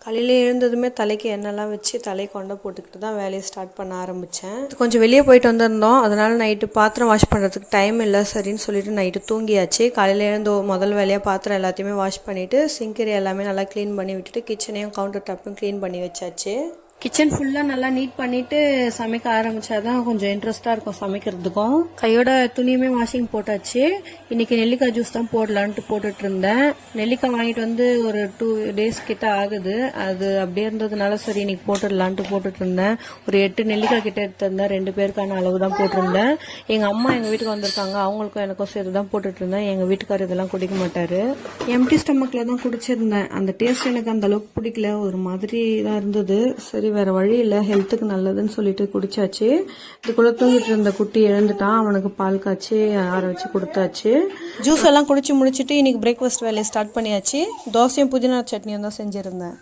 காலையில் எழுந்ததுமே தலைக்கு எண்ணெய்லாம் வச்சு தலை கொண்டை போட்டுக்கிட்டு தான் வேலையை ஸ்டார்ட் பண்ண ஆரம்பித்தேன். கொஞ்சம் வெளியே போயிட்டு வந்திருந்தோம், அதனால் நைட்டு பாத்திரம் வாஷ் பண்ணுறதுக்கு டைம் இல்லை சரின்னு சொல்லிட்டு நைட்டு தூங்கியாச்சு. காலையில் எழுந்து முதல் வேலையாக பாத்திரம் எல்லாத்தையுமே வாஷ் பண்ணிவிட்டு சிங்கரி எல்லாமே நல்லா க்ளீன் பண்ணி விட்டுட்டு கிச்சனையும் கவுண்டர் டாப்பையும் க்ளீன் பண்ணி வச்சாச்சு. கிச்சன் ஃபுல்லாக நல்லா நீட் பண்ணிவிட்டு சமைக்க ஆரம்பித்தாதான் கொஞ்சம் இன்ட்ரெஸ்ட்டாக இருக்கும் சமைக்கிறதுக்கும். கையோட துணியுமே வாஷிங் போட்டாச்சு. இன்றைக்கி நெல்லிக்காய் ஜூஸ் தான் போடலான்ட்டு போட்டுட்டு இருந்தேன். நெல்லிக்காய் வாங்கிட்டு வந்து ஒரு 2 days கிட்ட ஆகுது. அது அப்படியே இருந்ததுனால சரி இன்றைக்கி போட்டுடலான்ட்டு போட்டுட்டு இருந்தேன். ஒரு 8 நெல்லிக்காய் கிட்ட எடுத்திருந்தேன். 2 பேருக்கான அளவு தான் போட்டிருந்தேன். எங்கள் அம்மா எங்கள் வீட்டுக்கு வந்திருக்காங்க, அவங்களுக்கும் எனக்கும் சேர்த்து தான் போட்டுட்டு இருந்தேன். எங்கள் வீட்டுக்காரர் இதெல்லாம் குடிக்க மாட்டார். எம்டி ஸ்டமக்கில் தான் குடிச்சிருந்தேன். அந்த டேஸ்ட் எனக்கு அந்த அளவுக்கு பிடிக்கல, ஒரு மாதிரி தான் இருந்தது. சரி வேறு வழி இல்லை, ஹெல்த்துக்கு நல்லதுன்னு சொல்லிட்டு குடிச்சாச்சு. இதுக்குள்ளே தூங்கிட்டு இருந்த குட்டி எழுந்துட்டான். அவனுக்கு பால் காய்ச்சி ஆற வச்சு கொடுத்தாச்சு. ஜூஸ் எல்லாம் குடிச்சு முடிச்சுட்டு இன்னைக்கு பிரேக்ஃபாஸ்ட் வேலையை ஸ்டார்ட் பண்ணியாச்சு. தோசையும் புதினா சட்னியும் தான் செஞ்சுருந்தேன்.